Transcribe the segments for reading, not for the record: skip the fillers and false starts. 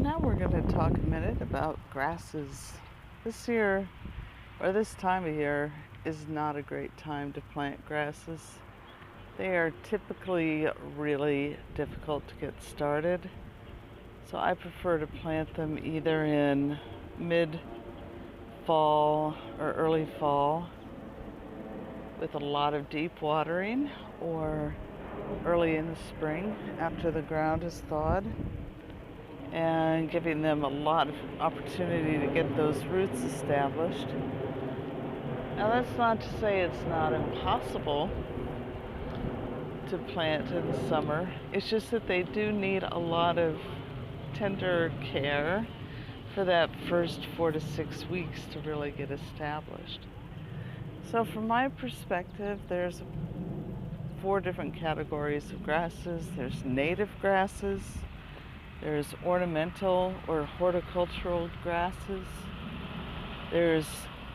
now we're going to talk a minute about grasses. This year, or this time of year, is not a great time to plant grasses. They are typically really difficult to get started, so I prefer to plant them either in mid-fall or early fall with a lot of deep watering, or early in the spring after the ground is thawed, and giving them a lot of opportunity to get those roots established. Now, that's not to say it's not impossible to plant in the summer. It's just that they do need a lot of tender care for that first 4 to 6 weeks to really get established. So from my perspective, there's 4 different categories of grasses. There's native grasses, there's ornamental or horticultural grasses, there's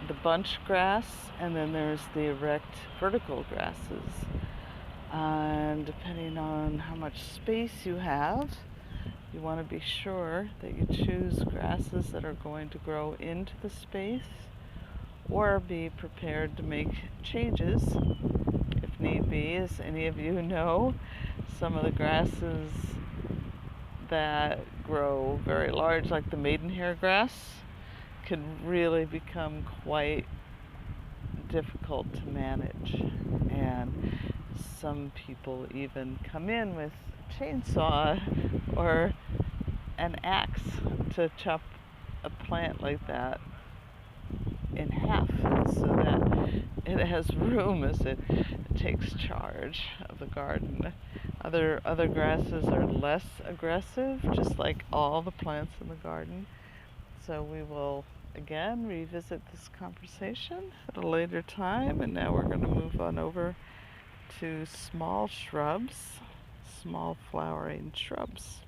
the bunch grass, and then there's the erect vertical grasses. And depending on how much space you have, you want to be sure that you choose grasses that are going to grow into the space, or be prepared to make changes if need be. As any of you know, some of the grasses that grow very large, like the maidenhair grass, can really become quite difficult to manage. And some people even come in with a chainsaw or an axe to chop a plant like that in half so that it has room as it takes charge of the garden. Other grasses are less aggressive, just like all the plants in the garden. So we will again revisit this conversation at a later time, and now we're going to move on over to small shrubs, small flowering shrubs.